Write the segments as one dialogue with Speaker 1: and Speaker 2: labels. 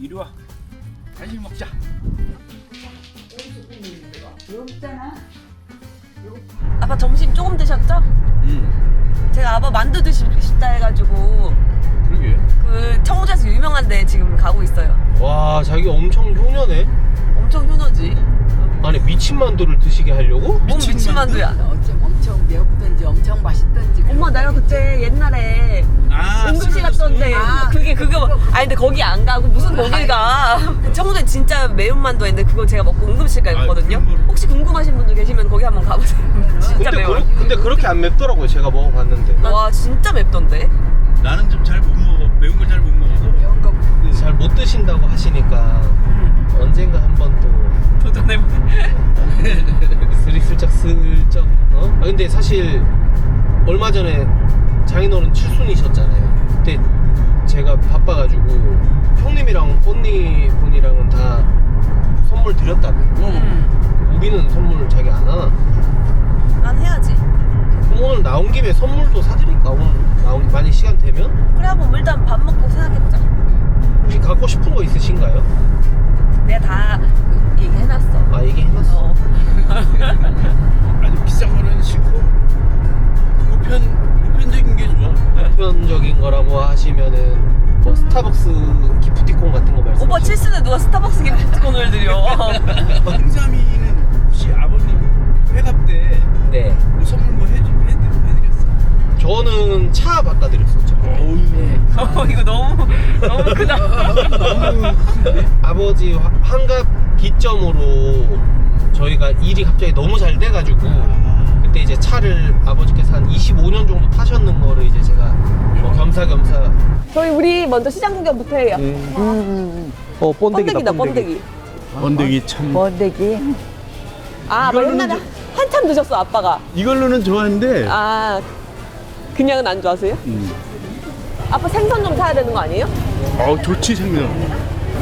Speaker 1: 이리 와. 간식 먹자.
Speaker 2: 아빠 점심 조금 드셨죠? 제가 아빠 만두 드시고 싶다 해가지고
Speaker 1: 그러게.
Speaker 2: 그 청주에서 유명한데 지금 가고 있어요.
Speaker 3: 와, 자기 엄청 효녀네.
Speaker 2: 엄청 효노지.
Speaker 3: 아니, 미친 만두를 드시게 하려고?
Speaker 2: 뭔 미친 만두야?
Speaker 4: 엄청 매웠던지 엄청 맛있던지.
Speaker 2: 엄마 내가 그때 옛날에 응급실 갔었는데 그거 아니 근데 거기 안 가고 무슨 거길 가. 청주에 진짜 매운 만두 했는데 그거 제가 먹고 응급실 갔거든요. 혹시 궁금하신 분들 계시면 거기 한번 가보세요. 진짜 매워요.
Speaker 3: 근데 그렇게 안 맵더라고요. 제가 먹어봤는데.
Speaker 2: 와 진짜 맵던데.
Speaker 1: 나는 좀 잘 못 먹어. 매운 걸 잘 못 먹어서.
Speaker 4: 매운 거
Speaker 3: 잘 못 드신다고 하시니까 언젠가 한번 또
Speaker 2: 도전해보세요.
Speaker 3: 슬쩍 어? 아 근데 사실 얼마 전에 장인어른 칠순이셨잖아요. 그때 제가 바빠가지고 형님이랑 언니 분이랑은 다 선물 드렸다며. 우리는 선물 자기 안 하나?
Speaker 2: 난 해야지.
Speaker 3: 그럼 오늘 나온 김에 선물도 사드릴까? 오늘 만약 시간 되면?
Speaker 2: 그래 한번 일단 밥 먹고 생각해보자.
Speaker 3: 혹시 갖고 싶은 거 있으신가요?
Speaker 2: 내가 다 얘기해놨어.
Speaker 3: 아 얘기해놨어.
Speaker 1: 아주 비싼 거는 싫고 보편적인 게 좋아.
Speaker 3: 보편적인 거라고 하시면은 뭐 스타벅스 기프티콘 같은 거 말씀.
Speaker 2: 오빠 칠순에 누가 스타벅스 기프티콘을 드려.
Speaker 1: 행삼이는 혹시 아버님 회갑 때
Speaker 3: 네.
Speaker 1: 뭐 선물 뭐 해드렸어?
Speaker 3: 저는 차 바꿔드렸었죠.
Speaker 1: 어우.
Speaker 2: 이거 너무 크다.
Speaker 3: 아버지 환갑 기점으로 저희가 일이 갑자기 너무 잘 돼가지고 그때 이제 차를 아버지께서 한 25년 정도 타셨는 거를 이제 제가 뭐 겸사겸사.
Speaker 2: 우리 먼저 시장 구경부터 해요.
Speaker 3: 번데기다.
Speaker 2: 번데기.
Speaker 1: 번데기 참.
Speaker 4: 번데기.
Speaker 2: 아, 아빠 옛날에 한참 드셨어, 아빠가.
Speaker 1: 이걸로는 좋아하는데.
Speaker 2: 아, 그냥은 안 좋아하세요? 아빠 생선 좀 사야 되는 거 아니에요?
Speaker 1: 좋지 생명.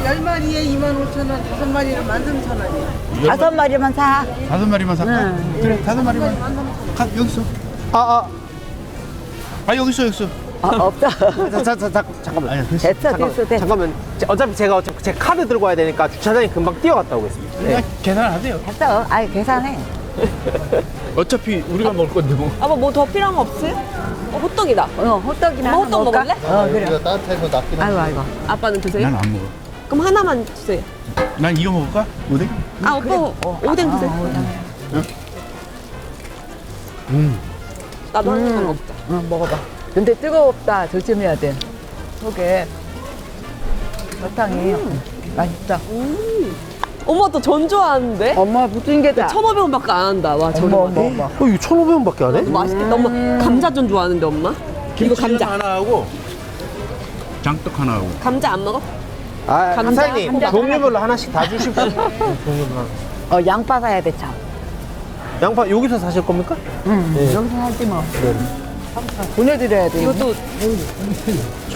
Speaker 4: 10마리에 25,000원, 5마리는 13,000원이야.
Speaker 5: 5마리만 사.
Speaker 1: 5마리만 살까? 그래 5마리만. 여기 있어. 여기 있어.
Speaker 5: 없다.
Speaker 3: 잠깐만.
Speaker 1: 아니야
Speaker 5: 됐어.
Speaker 3: 잠깐만. 어차피 제가 제 카드 들고 와야 되니까 주차장에 금방 뛰어갔다 오겠습니다.
Speaker 1: 그냥 계산하세요.
Speaker 5: 됐어. 아이, 계산해.
Speaker 1: 어차피 우리가 먹을 건데 뭐.
Speaker 2: 아빠 뭐 더 필요한 거 없어요? 호떡이다.
Speaker 5: 호떡이나
Speaker 2: 호떡
Speaker 5: 하나 먹을까?
Speaker 2: 먹을래?
Speaker 5: 그래.
Speaker 6: 따뜻해서 낫긴 한데.
Speaker 5: 아이고.
Speaker 2: 아빠는 드세요?
Speaker 1: 난 안 먹어.
Speaker 2: 그럼 하나만 주세요.
Speaker 1: 난 이거 먹을까? 오뎅?
Speaker 2: 아, 오빠 오뎅 드세요. 나도 하나만 먹자.
Speaker 5: 먹어봐. 근데 뜨겁다. 조심해야 돼. 속에 설탕이 맛있다.
Speaker 2: 엄마 또 전 좋아하는데?
Speaker 5: 엄마 무슨 게다.
Speaker 2: 1,500원밖에 안 한다. 와, 저는.
Speaker 5: 어머.
Speaker 3: 이거 1,500원밖에 안 해?
Speaker 2: 맛있겠다. 엄마 감자전 좋아하는데, 엄마? 이거 감자.
Speaker 1: 하나 하고 장떡 하나 하고.
Speaker 2: 감자 안 먹어?
Speaker 3: 아,
Speaker 2: 감자,
Speaker 3: 사장님
Speaker 2: 감자.
Speaker 3: 종류별로 하나씩 다 주시고. 종류별로 하나.
Speaker 5: 양파 사야 돼, 참.
Speaker 3: 양파 여기서 사실 겁니까?
Speaker 5: 여기서 살지 뭐. 보내드려야 돼.
Speaker 2: 이것도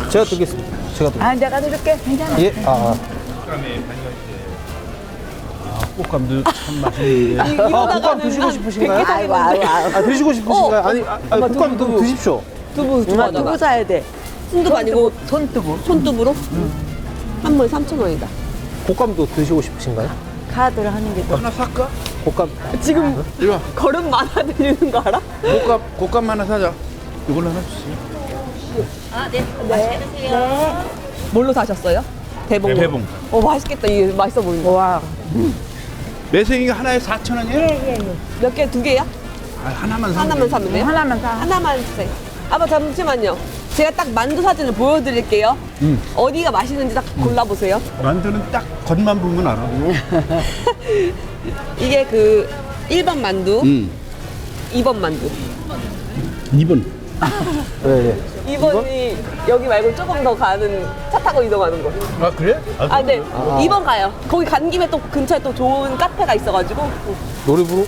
Speaker 3: 제가 드리겠습니다.
Speaker 5: 내가 드릴게. 괜찮아.
Speaker 3: 예.
Speaker 1: 꽃감도 참 맛있는데.
Speaker 3: 국감 드시고 싶으신가요?
Speaker 5: 아이고.
Speaker 3: 드시고 싶으신가요? 아니,
Speaker 2: 엄마
Speaker 3: 국감
Speaker 2: 두부.
Speaker 3: 드십시오.
Speaker 2: 두부
Speaker 5: 누나
Speaker 2: 좋아하잖아.
Speaker 5: 두부 사야 돼.
Speaker 2: 순두부 아니고
Speaker 5: 손두부.
Speaker 2: 손두부로? 한 번에 3,000원이다.
Speaker 3: 곶감도 드시고 싶으신가요?
Speaker 5: 카드를 하는 게 더.
Speaker 1: 하나 살까?
Speaker 3: 곶감.
Speaker 2: 지금
Speaker 1: 이리 와.
Speaker 2: 걸음 많아들리는 거 알아?
Speaker 1: 곶감 하나 사자. 이걸로 하나 주세요.
Speaker 2: 뭘로 사셨어요? 대봉.
Speaker 1: 대봉.
Speaker 2: 맛있겠다. 이게 맛있어 보인다.
Speaker 5: 와.
Speaker 1: 매생이가 하나에 4,000원이야?
Speaker 2: 몇 개? 2개야?
Speaker 1: 하나만 사.
Speaker 2: 하나만 사면 돼요?
Speaker 5: 하나만 사.
Speaker 2: 하나만 주세요. 아빠 잠시만요. 제가 딱 만두 사진을 보여드릴게요. 어디가 맛있는지 딱 골라보세요.
Speaker 1: 만두는 딱 겉만 보면 알아.
Speaker 2: 이게 그 1번 만두, 2번 만두.
Speaker 1: 2번.
Speaker 3: 네.
Speaker 2: 2번이 여기 말고 조금 더 가는 차 타고 이동하는 거.
Speaker 1: 아 그래?
Speaker 2: 네. 2번 가요. 거기 간 김에 또 근처에 또 좋은 카페가 있어가지고.
Speaker 3: 놀이부로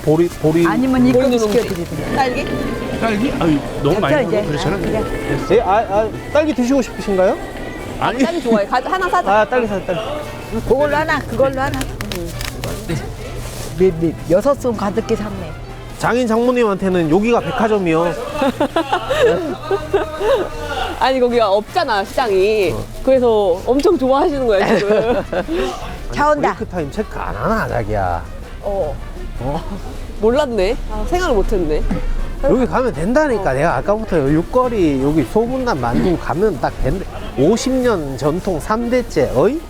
Speaker 3: 보리.
Speaker 5: 아니면 이거
Speaker 2: 모르는
Speaker 5: 시켜드리든가.
Speaker 2: 딸기?
Speaker 1: 딸기? 아유 너무 많이 먹어. 그렇잖아.
Speaker 5: 그래.
Speaker 3: 예, 딸기 드시고 싶으신가요?
Speaker 1: 아니.
Speaker 2: 딸기 좋아해. 하나 사자.
Speaker 3: 딸기 사, 딸기.
Speaker 5: 그걸로 하나, 그걸로 하나. 6손 가득히 샀네.
Speaker 3: 장인 장모님한테는 여기가 백화점이요.
Speaker 2: 아니 거기가 없잖아 시장이. 그래서 엄청 좋아하시는 거야 지금.
Speaker 5: 차 온다.
Speaker 3: 브레이크 타임 체크 안 하나 자기야.
Speaker 2: 몰랐네. 아, 생각을 못했네.
Speaker 3: 여기 가면 된다니까. 내가 아까부터 육거리 여기 소문난 만두 가면 딱 된다. 50년 전통 3대째 어이?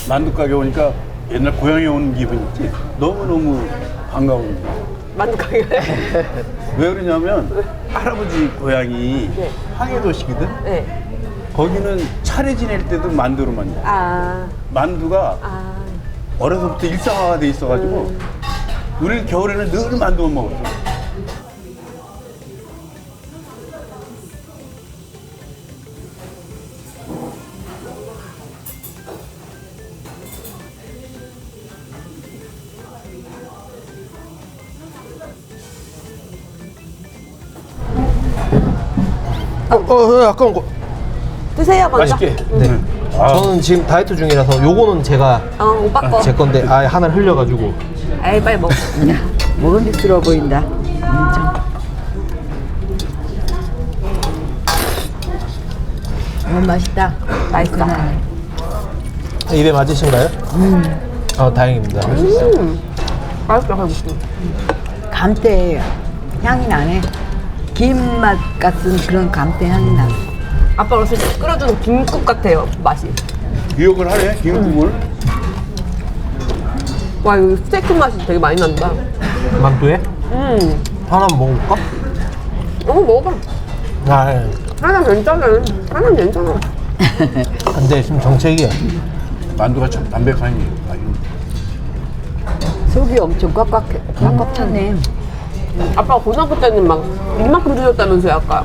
Speaker 6: 만두 가게 오니까 옛날 고향에 온 기분 있지? 너무너무 반가운 거야.
Speaker 2: 만두 가게가.
Speaker 6: 왜 그러냐면 할아버지 고향이
Speaker 2: 네.
Speaker 6: 황해도시거든?
Speaker 2: 네.
Speaker 6: 거기는 차례 지낼 때도 만두로 만들어.
Speaker 2: 아.
Speaker 6: 만두가
Speaker 2: 아.
Speaker 6: 어려서부터 일상화가 돼 있어가지고 우리는 겨울에는 늘 만두만 먹었어.
Speaker 3: 아까운 거.
Speaker 2: 드세요 먼저.
Speaker 3: 맛있게. 네. 저는 지금 다이어트 중이라서 요거는 제가
Speaker 2: 오빠 거.
Speaker 3: 제 건데 하나 흘려가지고.
Speaker 2: 에이 빨리 먹어.
Speaker 5: 먹음직스러워 보인다. 맛있다.
Speaker 2: 맛있다.
Speaker 3: 입에 맞으신가요? 다행입니다.
Speaker 2: 맛있다.
Speaker 5: 감태 향이 나네. 김맛 같은 그런 감태 향이 나.
Speaker 2: 아빠 어렸을 때 끓여주는 김국 같아요 맛이.
Speaker 6: 기억을 하네, 김국을.
Speaker 2: 와 이거 스테이크 맛이 되게 많이 난다.
Speaker 3: 만두에? 하나 먹어볼까?
Speaker 2: 먹어봐.
Speaker 3: 아,
Speaker 2: 하나 괜찮아. 하나 괜찮아.
Speaker 3: 근데 지금 정책이야.
Speaker 6: 만두가 참 담백하니 맛있네.
Speaker 5: 속이 엄청 꽉꽉 찼네.
Speaker 2: 아빠가 고등학교 때는 막 이만큼 드셨다면서요 아까.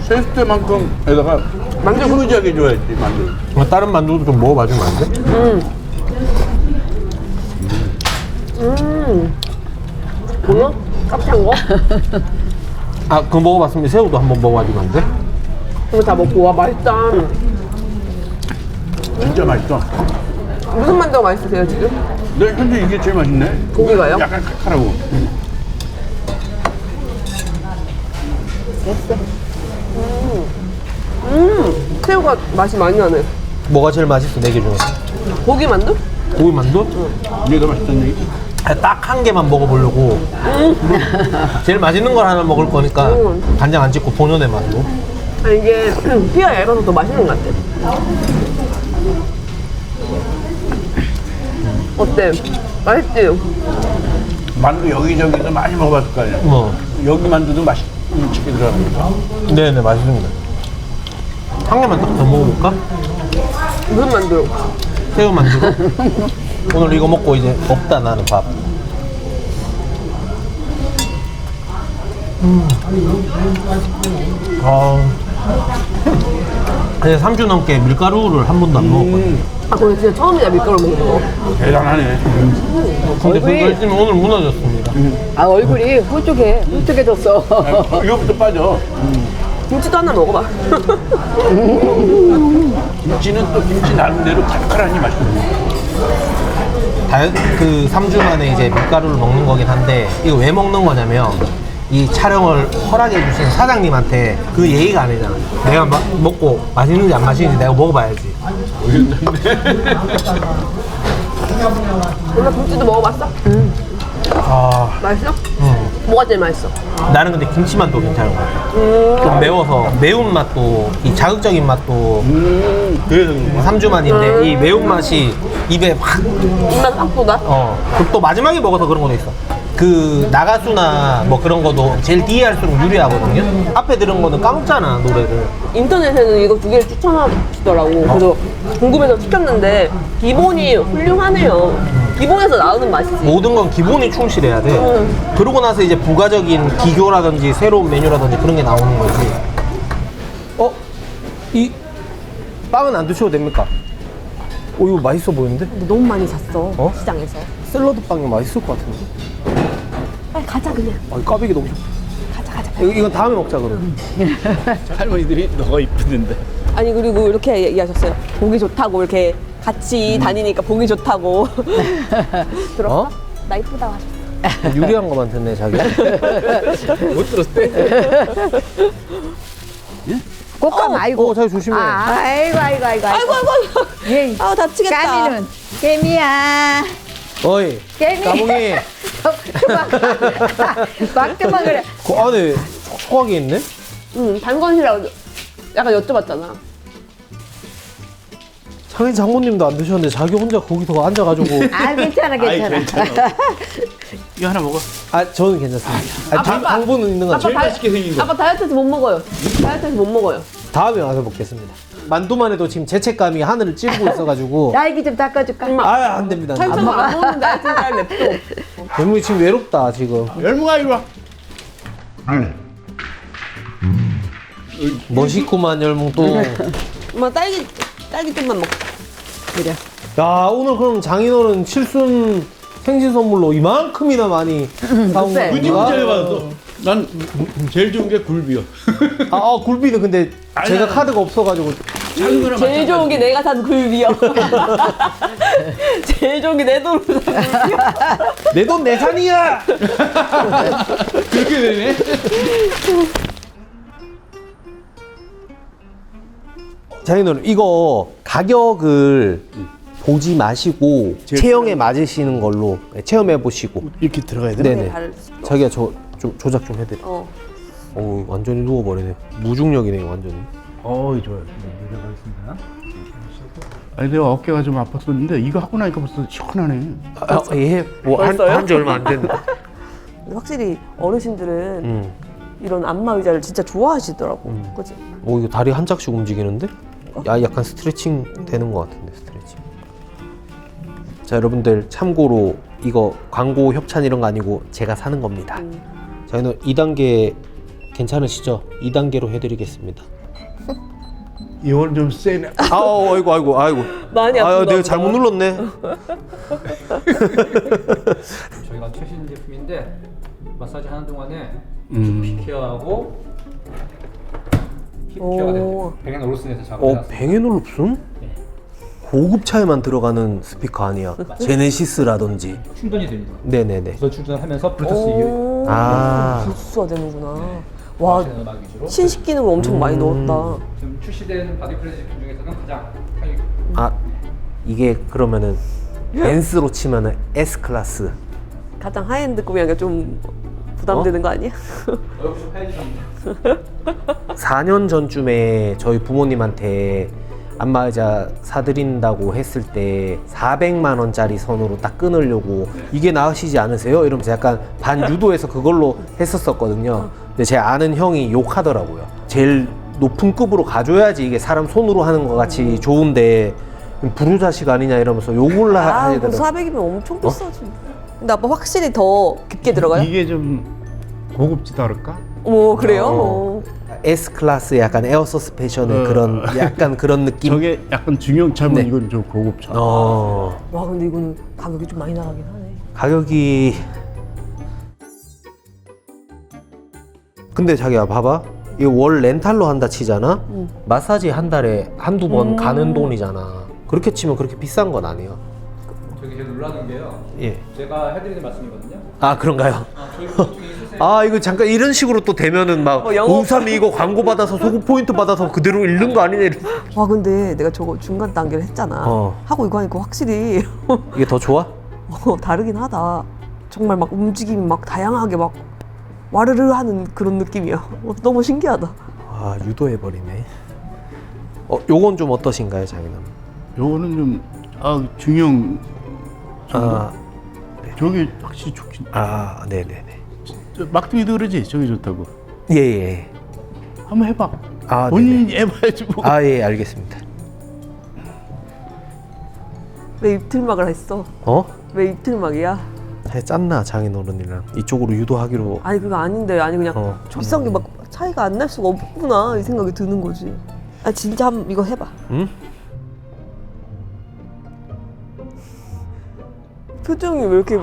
Speaker 6: 세수 때만큼에다가
Speaker 2: 만두
Speaker 6: 흐무지하게 줘야지, 만두.
Speaker 3: 다른 만두도 좀 먹어봐주면 안 돼?
Speaker 2: 뭐야? 깜짝한 거?
Speaker 3: 그거 먹어봤으면 새우도 한번 먹어봐주면 안 돼?
Speaker 2: 이거 다 먹고 와 맛있다.
Speaker 6: 진짜 맛있어.
Speaker 2: 무슨 만두가 맛있으세요 지금?
Speaker 6: 네, 현재 이게 제일 맛있네.
Speaker 2: 고기가요?
Speaker 6: 약간 칼칼하고.
Speaker 2: 새우가 맛이 많이 나네.
Speaker 3: 뭐가 제일 맛있어, 4개 중에서?
Speaker 2: 고기 만두?
Speaker 3: 고기 만두?
Speaker 6: 이게 더 맛있다는 얘기?
Speaker 3: 딱 한 개만 먹어보려고. 제일 맛있는 걸 하나 먹을 거니까 간장 안 찍고 본연의 맛으로.
Speaker 2: 아 이게 피가 얇아서 더 맛있는 것 같아. 어때? 맛있지?
Speaker 6: 만두 여기저기서 많이 먹어봤을 거 아니야. 여기 만두도 맛있게 들어갑니다.
Speaker 3: 네네, 맛있습니다. 한 개만 딱 더 먹어볼까?
Speaker 2: 무슨 만두?
Speaker 3: 새우 만두로? 오늘 이거 먹고 이제 없다 나는 밥. 그냥 3주 넘게 밀가루를 한 번도 안 먹었거든요.
Speaker 2: 아 근데 진짜 처음이야 밀가루 먹는 거.
Speaker 6: 대단하네.
Speaker 3: 근데 그거 있으면 오늘 무너졌습니다.
Speaker 5: 아 얼굴이 홀쭉해졌어.
Speaker 6: 이거부터 빠져.
Speaker 2: 김치도 하나 먹어봐.
Speaker 6: 김치는 또 김치 나름대로 칼칼하니 맛있어.
Speaker 3: 그 3주 만에 이제 밀가루를 먹는 거긴 한데, 이거 왜 먹는 거냐면 이 촬영을 허락해 주신 사장님한테 그 예의가 아니잖아. 내가 먹고 맛있는지 안 맛있는지 내가 먹어봐야지.
Speaker 2: 오늘 김치도 먹어봤어? 맛있어? 뭐가 제일 맛있어?
Speaker 3: 나는 근데 김치만도 괜찮은 것 같아. 좀 매워서 매운맛도, 이 자극적인 맛도
Speaker 6: 그래서
Speaker 3: 3주 만인데 이 매운맛이 입에 확,
Speaker 2: 입맛 확 돋아?
Speaker 3: 그리고 또 마지막에 먹어서 그런 것도 있어. 그 나가수나 뭐 그런 것도 제일 뒤에 할수록 유리하거든요. 앞에 들은 거는 까먹잖아, 노래를.
Speaker 2: 인터넷에는 이거 두 개를 추천하시더라고. 그래서 궁금해서 시켰는데 기본이 훌륭하네요. 기본에서 나오는 맛이지.
Speaker 3: 모든 건 기본이 충실해야 돼. 그러고 나서 이제 부가적인 기교라든지 새로운 메뉴라든지 그런 게 나오는 거지. 이 빵은 안 드셔도 됩니까? 이거 맛있어 보이는데?
Speaker 2: 근데 너무 많이 샀어. 시장에서.
Speaker 3: 샐러드 빵이 맛있을 것 같은데?
Speaker 2: 빨리 가자 그냥.
Speaker 3: 꽈배기 너무 좋다.
Speaker 2: 가자.
Speaker 3: 이건 다음에 먹자, 그럼.
Speaker 6: 할머니들이 너가 이쁘던데.
Speaker 2: 아니 그리고 이렇게 얘기하셨어요. 보기 좋다고 이렇게 같이 다니니까 보기 좋다고. 들었어?
Speaker 3: 어?
Speaker 2: 나 이쁘다고 하셨어.
Speaker 3: 유리한 거만 듣네 자기. 못 들었대.
Speaker 5: 꽃감 아이고.
Speaker 3: 자기 조심해.
Speaker 5: 아이고.
Speaker 2: 아이고.
Speaker 5: 예.
Speaker 2: 아 다치겠다.
Speaker 5: 까미는 개미야.
Speaker 3: 어이.
Speaker 5: 개미.
Speaker 3: 까봉이.
Speaker 5: 막대만 그래.
Speaker 3: 그 안에 촉촉하게 있네.
Speaker 2: 응, 단건이라고 약간 여쭤봤잖아.
Speaker 3: 창희 장모님도 안 드셨는데 자기 혼자 거기서 앉아가지고.
Speaker 5: 아 괜찮아.
Speaker 6: 이거 하나 먹어.
Speaker 3: 아 저는 괜찮습니다. 당분은 있는 건
Speaker 6: 제일 맛있게 생긴 거.
Speaker 2: 아빠 다이어트해서 못 먹어요. 다이어트해서 못 먹어요.
Speaker 3: 다음에 와서 먹겠습니다. 만두만 해도 지금 죄책감이 하늘을 찌르고 있어가지고.
Speaker 5: 날개 좀 닦아줄까?
Speaker 3: 아 안 됩니다.
Speaker 2: 한참 안 먹는데 하여튼 냅둬.
Speaker 3: 대문이 지금 외롭다 지금.
Speaker 6: 열무가 이리 와.
Speaker 3: 멋있구만 열몽 또.
Speaker 2: 엄마 딸기 좀만 먹자.
Speaker 5: 그래.
Speaker 3: 야 오늘 그럼 장인어른 칠순 생신 선물로 이만큼이나 많이 사온
Speaker 5: 글쎄.
Speaker 6: 굳이
Speaker 3: 거야?
Speaker 6: 문자 해봤어. 난 제일 좋은 게 굴비요.
Speaker 3: 굴비는 근데 제가 카드가 없어가지고.
Speaker 6: 작은 거랑
Speaker 2: 제일 좋은 게 내가 산 굴비요. 제일 좋은 게 내 돈으로 산 굴비요.
Speaker 3: 내 돈 내 산이야.
Speaker 6: 그렇게 되네.
Speaker 3: 장인어른 이거 가격을 보지 마시고 체형에 맞으시는 걸로 체험해 보시고.
Speaker 6: 이렇게 들어가야 돼?
Speaker 3: 네네.
Speaker 2: 다를
Speaker 3: 자기가 저 좀 조작 좀 해드려. 오 완전히 누워버리네. 무중력이네 완전히.
Speaker 6: 좋아요. 아니 내가 어깨가 좀 아팠었는데 이거 하고 나니까 벌써 시원하네.
Speaker 3: 예. 뭐한지 얼마 안 됐는데.
Speaker 2: 확실히 어르신들은 이런 안마 의자를 진짜 좋아하시더라고. 그치?
Speaker 3: 오 이거 다리 한 짝씩 움직이는데? 야 약간 스트레칭 되는 것 같은데 스트레칭. 자 여러분들 참고로 이거 광고 협찬 이런 거 아니고 제가 사는 겁니다. 저희는 2단계 괜찮으시죠? 2단계로 해드리겠습니다.
Speaker 6: 이건 좀 세네.
Speaker 3: 아이고.
Speaker 2: 많이 아픈가
Speaker 3: 내가
Speaker 2: 보다.
Speaker 3: 잘못 눌렀네.
Speaker 7: 저희가 최신 제품인데 마사지 하는 동안에 피케어하고 힙케어가 돼요. 뱅앤올루슨에서 작업해놨어요.
Speaker 3: 뱅앤올룹슨? 고급 차에만 들어가는 스피커 아니야? 제네시스라든지.
Speaker 7: 충전이 됩니다.
Speaker 3: 네네네.
Speaker 7: 우선 충전하면서 블루투스
Speaker 2: 부스가 되는구나. 와,
Speaker 7: 음악 위주로
Speaker 2: 신식 기능을 엄청 많이 넣었다.
Speaker 7: 지금 출시된 바디프레스 제품 중에서는 가장
Speaker 3: 이게 그러면은 벤츠로 치면은 S 클래스.
Speaker 2: 가장 하이엔드급이니까 좀 부담되는 거 아니야?
Speaker 3: 4년 전쯤에 저희 부모님한테 안마의자 사드린다고 했을 때 400만 원짜리 선으로 딱 끊으려고 이게 나으시지 않으세요? 이러면서 약간 반유도해서 그걸로 했었거든요. 근데 제 아는 형이 욕하더라고요. 제일 높은 급으로 가줘야지 이게 사람 손으로 하는 것 같이 좋은데 부르자식 아니냐 이러면서 욕을 하시더라고요.
Speaker 2: 400이면 엄청 비싸지. 근데 아빠 확실히 더 깊게 들어가요?
Speaker 6: 이게 좀 고급지다 그럴까?
Speaker 2: 그래요?
Speaker 3: S 클래스 약간 에어 서스펜션의 그런 약간 그런 느낌.
Speaker 6: 저게 약간 중형차면
Speaker 3: 네.
Speaker 6: 이건 좀 고급차.
Speaker 2: 와, 근데 이거는 가격이 좀 많이 나가긴 하네.
Speaker 3: 가격이 근데 자기야 봐봐 이거 월 렌탈로 한다 치잖아. 마사지 한 달에 한두 번 가는 돈이잖아. 그렇게 치면 그렇게 비싼 건 아니야.
Speaker 7: 저기 제가 놀라는 게요.
Speaker 3: 예.
Speaker 7: 제가 해드리는 말씀이거든요.
Speaker 3: 아 그런가요?
Speaker 7: 저희 분 중에 있으세요?
Speaker 3: 이거 잠깐 이런 식으로 또 되면은 막
Speaker 2: 영업.
Speaker 3: 53이 이거 광고 받아서 소급 포인트 받아서 그대로 잃는 거 아니냐 이런.
Speaker 2: 와, 근데 내가 저거 중간 단계를 했잖아. 하고 이거 하니까 확실히
Speaker 3: 이게 더 좋아?
Speaker 2: 다르긴 하다. 정말 막 움직임이 막 다양하게 막 와르르 하는 그런 느낌이야. 너무 신기하다.
Speaker 3: 유도해버리네. 요건 좀 어떠신가요 자기는?
Speaker 6: 요거는 좀 중형.
Speaker 3: 아,
Speaker 6: 저게 확실히 좋긴.
Speaker 3: 네네네.
Speaker 6: 막둥이도 그러지. 저게 좋다고.
Speaker 3: 예.
Speaker 6: 한번 해봐.
Speaker 3: 네네.
Speaker 6: 본인이 해봐야지 뭐.
Speaker 3: 예, 알겠습니다.
Speaker 2: 왜 입틀막을 했어? 왜 입틀막이야?
Speaker 3: 짰나 장인어른이랑 이쪽으로 유도하기로.
Speaker 2: 아니 그거 아닌데, 아니 그냥 비싼 게 막 차이가 안 날 수가 없구나 이 생각이 드는 거지. 진짜 한번 이거 해봐.
Speaker 3: 응?
Speaker 2: 표정이 왜 이렇게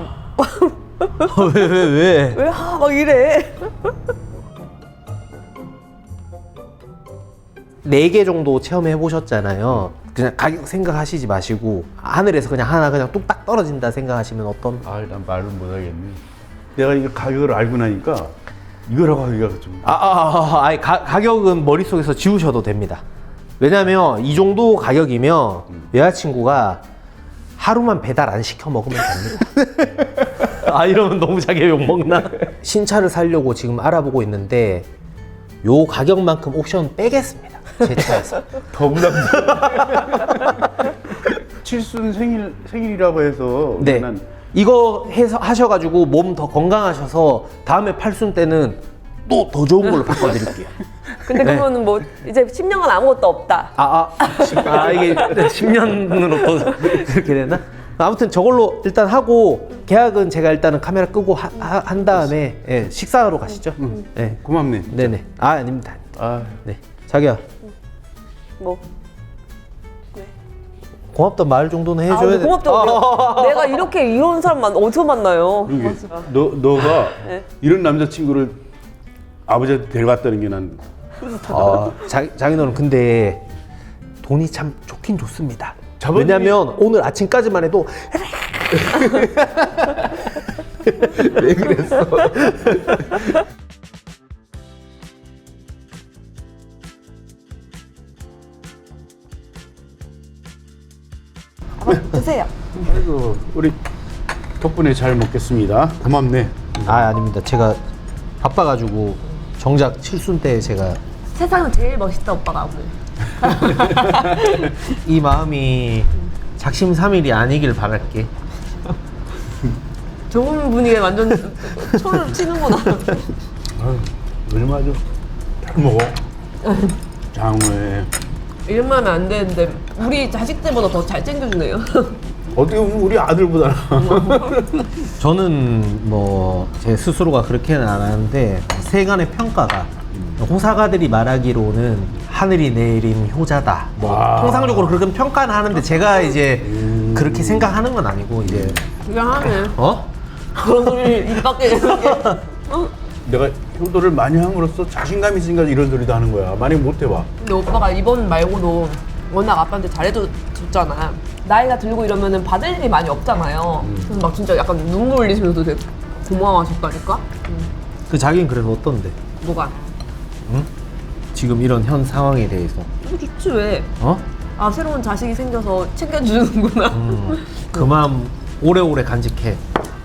Speaker 3: 왜?
Speaker 2: 왜 막 이래?
Speaker 3: 4개 정도 체험해 보셨잖아요. 그냥 가격 생각하시지 마시고 하늘에서 그냥 하나 그냥 뚝딱 떨어진다 생각하시면 어떤?
Speaker 6: 아, 난 말을 못하겠네. 내가 이거 가격을 알고 나니까 이거라고 하기가 좀.
Speaker 3: 아니 가격은 머릿속에서 지우셔도 됩니다. 왜냐면 이 정도 가격이면 여자친구가 하루만 배달 안 시켜 먹으면 됩니다. 아, 이러면 너무 자기 욕 먹나? 신차를 사려고 지금 알아보고 있는데 요 가격만큼 옵션 빼겠습니다. 제 차에서.
Speaker 6: 더 부담스러워. 칠순 생일이라고 해서.
Speaker 3: 네.
Speaker 6: 난
Speaker 3: 이거 해서 하셔가지고 몸 더 건강하셔서 다음에 팔순 때는 또 더 좋은 걸로 바꿔드릴게요.
Speaker 2: 근데
Speaker 3: 네.
Speaker 2: 그거는 뭐 이제 10년간 아무것도 없다.
Speaker 3: 이게 10년으로 또 그렇게 되나? 아무튼 저걸로 일단 하고 계약은 제가 일단은 카메라 끄고 한 다음에 예, 식사하러 가시죠. 네.
Speaker 6: 고맙네.
Speaker 3: 네네. 아닙니다.
Speaker 6: 아,
Speaker 3: 네. 자기야,
Speaker 2: 뭐.
Speaker 3: 고맙다 말 정도는 해줘야
Speaker 2: 근데
Speaker 3: 돼.
Speaker 2: 고맙다고. 내가 이렇게 이런 사람 어디서 만나요?
Speaker 6: 이게 너가
Speaker 2: 네.
Speaker 6: 이런 남자친구를 아버지한테 데려갔다는 게 난.
Speaker 3: 자기 너는 근데 돈이 참 좋긴 좋습니다.
Speaker 6: 자본주의-
Speaker 3: 왜냐면 오늘 아침까지만 해도
Speaker 6: 왜 그랬어?
Speaker 2: 드세요.
Speaker 6: 아이고, 우리 덕분에 잘 먹겠습니다. 고맙네.
Speaker 3: 아닙니다. 제가 바빠가지고 정작 칠순 때 제가
Speaker 2: 세상에서 제일 멋있다 오빠가 오늘.
Speaker 3: 이 마음이 작심삼일이 아니길 바랄게.
Speaker 2: 좋은 분위기에 완전 초를 치는구나.
Speaker 6: 아유, 요즘 아주 잘 먹어. 장어에.
Speaker 2: 이런 말 하면 안 되는데 우리 자식들보다 더 잘 챙겨주네요.
Speaker 6: 어떻게 보면 우리 아들보다.
Speaker 3: 저는 뭐 제 스스로가 그렇게는 안 하는데 세간의 평가가 호사가들이 말하기로는 하늘이 내린 효자다. 뭐 통상적으로 그렇게 평가는 하는데 제가 이제 그렇게 생각하는 건 아니고 이제
Speaker 2: 그냥 하네.
Speaker 3: 어?
Speaker 2: 그런 소리를 입 밖에 이렇게.
Speaker 6: 내가 효도를 많이 함으로써 자신감이 있으니까 이런 소리도 하는 거야. 많이 못 해봐.
Speaker 2: 근데 오빠가 이번 말고도 워낙 아빠한테 잘해줬잖아. 나이가 들고 이러면은 받을 일이 많이 없잖아요. 그래서 막 진짜 약간 눈물 흘리시면서 되게 고마워하셨다니까?
Speaker 3: 그 자기는 그래서 어떤데?
Speaker 2: 뭐가?
Speaker 3: 지금 이런 현 상황에 대해서
Speaker 2: 너무 좋지 왜?
Speaker 3: 어?
Speaker 2: 아 새로운 자식이 생겨서 챙겨주는구나.
Speaker 3: 그 마음 오래오래 간직해.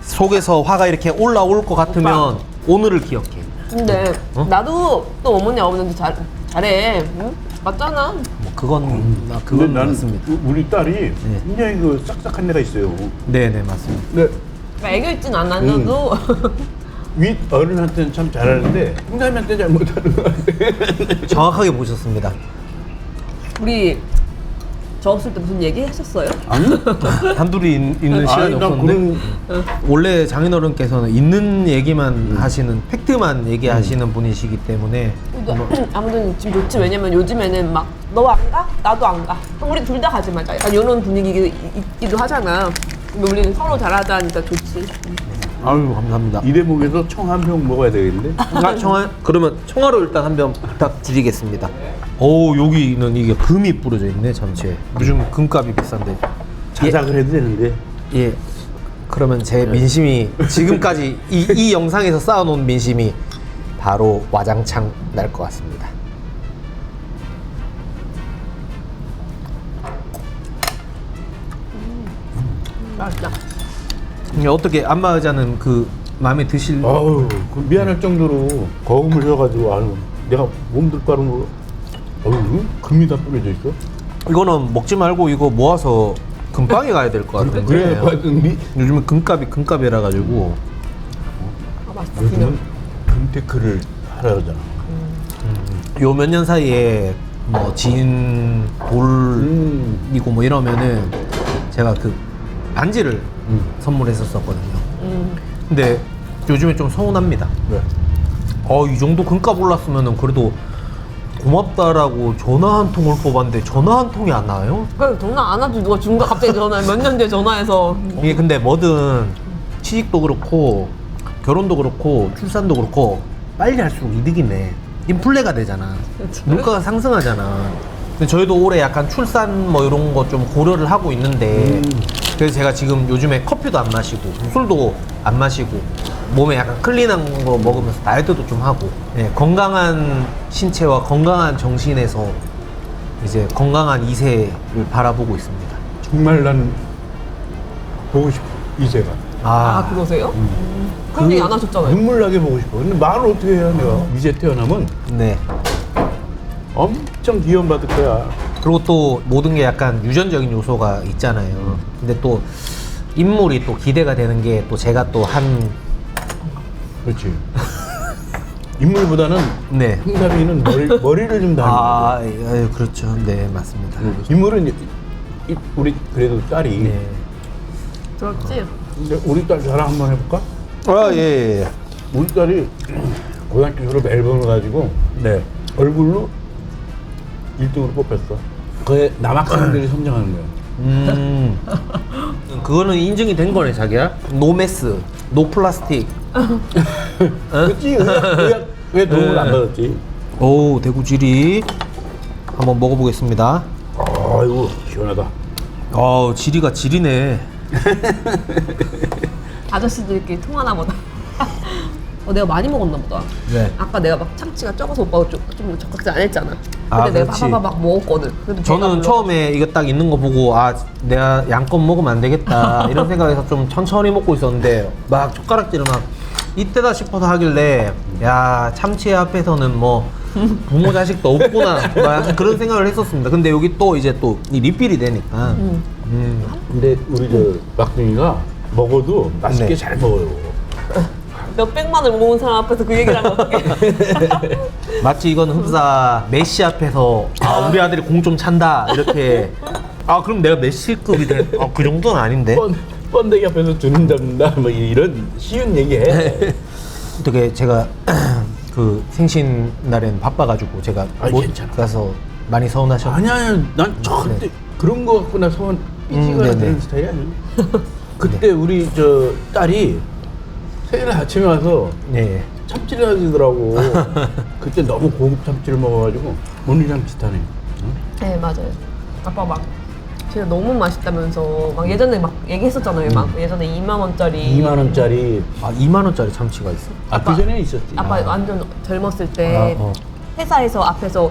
Speaker 3: 속에서 화가 이렇게 올라올 것 같으면 오늘을 기억해.
Speaker 2: 근데 나도 또 어머니 아버지한테 잘해. 응? 맞잖아.
Speaker 3: 뭐 그건
Speaker 6: 근데
Speaker 3: 그건
Speaker 6: 나는
Speaker 3: 맞습니다.
Speaker 6: 우리 딸이 굉장히 그 싹싹한 애가 있어요.
Speaker 3: 네네 맞습니다.
Speaker 6: 근데
Speaker 2: 애교 있진 않아도
Speaker 6: 윗 어른한테는 참 잘하는데 형님한테 잘 못하는 것 같아.
Speaker 3: 정확하게 보셨습니다.
Speaker 2: 우리 저 없을 때 무슨 얘기 하셨어요?
Speaker 3: 단둘이 있는 시간이
Speaker 6: 난
Speaker 3: 없었는데 원래 장인어른께서는 있는 얘기만 하시는 팩트만 얘기하시는 분이시기 때문에
Speaker 2: 아무튼 지금 좋지. 왜냐면 요즘에는 막 너 안 가? 나도 안 가. 그럼 우리 둘 다 가지 말자. 약간 이런 분위기이기도 하잖아. 근데 우리는 서로 잘하자니까 좋지.
Speaker 3: 아유 감사합니다.
Speaker 6: 이 대목에서 청 한 병 먹어야 되겠는데?
Speaker 3: 청아 그러면 청아로 일단 한 병 부탁드리겠습니다. 오 여기는 이게 금이 뿌려져 있네 전체에. 요즘 금값이 비싼데.
Speaker 6: 자작을 해도 되는데.
Speaker 3: 예. 그러면 제 민심이 지금까지 이 영상에서 쌓아놓은 민심이 바로 와장창 날 것 같습니다.
Speaker 2: 맛있다.
Speaker 3: 어떻게 안마 의자는 그 마음에 드실?
Speaker 6: 아우, 그 미안할 정도로 거금을 져가지고 아유, 내가 몸둘 바른 거. 어우, 금이 다 뿌려져 있어.
Speaker 3: 이거는 먹지 말고 이거 모아서 금방에 가야 될 것 같은데.
Speaker 6: 그래, 받은
Speaker 3: 요즘은 금값이 금값이라 가지고
Speaker 2: 아 맛있다.
Speaker 6: 요즘은 금테크를 하라 그러잖아.
Speaker 3: 요 몇 년 사이에 뭐 지인 돌이고 뭐 이러면은 제가 그 반지를 선물했었거든요. 근데 요즘에 좀 서운합니다.
Speaker 6: 왜?
Speaker 3: 이 정도 금값 올랐으면은 그래도 고맙다라고 전화 한 통을 뽑았는데 전화 한 통이 안 나와요?
Speaker 2: 그래 전화 안 하지 누가 중간 갑자기 전화 몇 년 뒤에 전화해서
Speaker 3: 이게 근데 뭐든 취직도 그렇고 결혼도 그렇고 출산도 그렇고 빨리 할수록 이득이네. 인플레가 되잖아. 물가가 상승하잖아. 근데 저희도 올해 약간 출산 뭐 이런 거 좀 고려를 하고 있는데 그래서 제가 지금 요즘에 커피도 안 마시고 술도 안 마시고 몸에 약간 클린한 거 먹으면서 다이어트도 좀 하고 네, 건강한 신체와 건강한 정신에서 이제 건강한 2세를 바라보고 있습니다.
Speaker 6: 정말 나는 보고 싶어 이제가.
Speaker 2: 아, 그러세요? 그런 얘기 안 하셨잖아요.
Speaker 6: 눈물 나게 보고 싶어. 근데 말을 어떻게 해야 내가 이제 태어나면
Speaker 3: 네.
Speaker 6: 엄청 기원받을 거야.
Speaker 3: 그리고 또 모든 게 약간 유전적인 요소가 있잖아요. 근데 또 인물이 또 기대가 되는 게 또 제가 또 한
Speaker 6: 그렇지. 인물보다는
Speaker 3: 네.
Speaker 6: 흥삼이는 머리를 좀 다니는 거야.
Speaker 3: 그렇죠. 네, 맞습니다.
Speaker 6: 인물은 우리 그래도 딸이
Speaker 3: 네.
Speaker 2: 그렇지.
Speaker 6: 근데 우리 딸 자랑 한번 해볼까?
Speaker 3: 아, 예, 예.
Speaker 6: 우리 딸이 고등학교 졸업 앨범을 가지고
Speaker 3: 네.
Speaker 6: 얼굴로 1등으로 뽑혔어. 그게 남학생들이 선정하는 거야.
Speaker 3: 그거는 인증이 된 거네, 자기야? 노 메스, 노 플라스틱.
Speaker 6: 그렇지. 왜 도움을 안 받았지?
Speaker 3: 오, 대구지리. 한번 먹어보겠습니다.
Speaker 6: 아이고 시원하다.
Speaker 3: 지리가 지리네.
Speaker 2: 아저씨들끼리 통하나 보다. 내가 많이 먹었나 보다.
Speaker 3: 네.
Speaker 2: 아까 내가 막 참치가 적어서 오빠가 좀 적극지 안 했잖아. 근데
Speaker 3: 아,
Speaker 2: 내가
Speaker 3: 그렇지.
Speaker 2: 봐봐 막 먹었거든. 그래도 배가
Speaker 3: 저는
Speaker 2: 불러.
Speaker 3: 처음에 이거 딱 있는 거 보고 내가 양껏 먹으면 안 되겠다 이런 생각에서 좀 천천히 먹고 있었는데 막 젓가락질을 막 이때다 싶어서 하길래 야 참치 앞에서는 뭐 부모 자식도 없구나 막 약간 그런 생각을 했었습니다. 근데 여기 또 이제 또 이 리필이 되니까
Speaker 6: 근데 우리 저 막둥이가 먹어도 맛있게
Speaker 3: 네.
Speaker 6: 잘 먹어요.
Speaker 2: 몇백만을 모은 사람 앞에서 그 얘기를 하면 어떡해.
Speaker 3: 마치 이건 흡사 메시 앞에서 우리 아들이 공 좀 찬다 이렇게 그럼 내가 메시급이 그 정도는 아닌데
Speaker 6: 번데기 앞에서 주는 잡는다 뭐 이런 쉬운 얘기해.
Speaker 3: 어떻게 제가 그 생신 날엔 바빠가지고 제가 못
Speaker 6: 괜찮아.
Speaker 3: 가서 많이 서운하셨나요?
Speaker 6: 아니야, 난 절대 그런 거 갖고 나 소원 삐지가
Speaker 3: 네네.
Speaker 6: 되는 스타일이 아니야. 그때 우리 저 딸이 생일 아침에 와서
Speaker 3: 네.
Speaker 6: 참치를 하시더라고. 그때 너무 고급 참치를 먹어가지고 오늘이랑 비슷하네. 응?
Speaker 2: 네 맞아요. 아빠 막 진짜 너무 맛있다면서 막 예전에 막 얘기했었잖아요. 막 예전에 2만 원짜리.
Speaker 6: 2만 원짜리.
Speaker 3: 2만 원짜리 참치가 있어?
Speaker 6: 그 전에 있었지.
Speaker 2: 아빠 완전 젊었을 때 회사에서 앞에서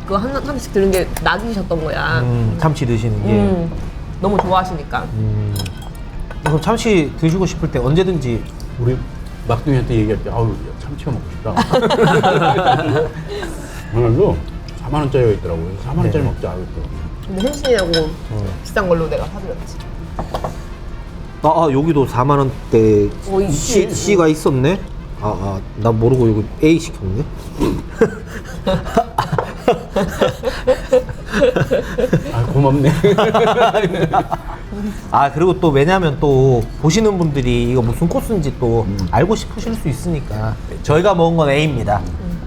Speaker 2: 그거 하나씩 들은 게 낙이셨던 거야.
Speaker 3: 참치 드시는 게.
Speaker 2: 너무 좋아하시니까.
Speaker 3: 그럼 참치 드시고 싶을 때 언제든지
Speaker 6: 우리 막둥이한테 얘기할 때 아우 참치가 먹고 싶다. 오늘도 4만 원짜리가 있더라고요. 4만 원짜리
Speaker 3: 네.
Speaker 6: 먹자 그랬더니.
Speaker 2: 근데 햄신이라고 비싼 걸로 내가 사드렸지.
Speaker 3: 여기도 4만 원대
Speaker 2: 있지.
Speaker 3: C가 있었네? 나 모르고 이거 A 시켰네?
Speaker 6: 고맙네.
Speaker 3: 그리고 또 왜냐면 또 보시는 분들이 이거 무슨 코스인지 또 알고 싶으실 수 있으니까 저희가 먹은 건 A입니다.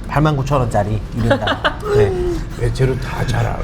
Speaker 3: 89,000원짜리 1인당. 네.
Speaker 6: 재료 다 잘 알아.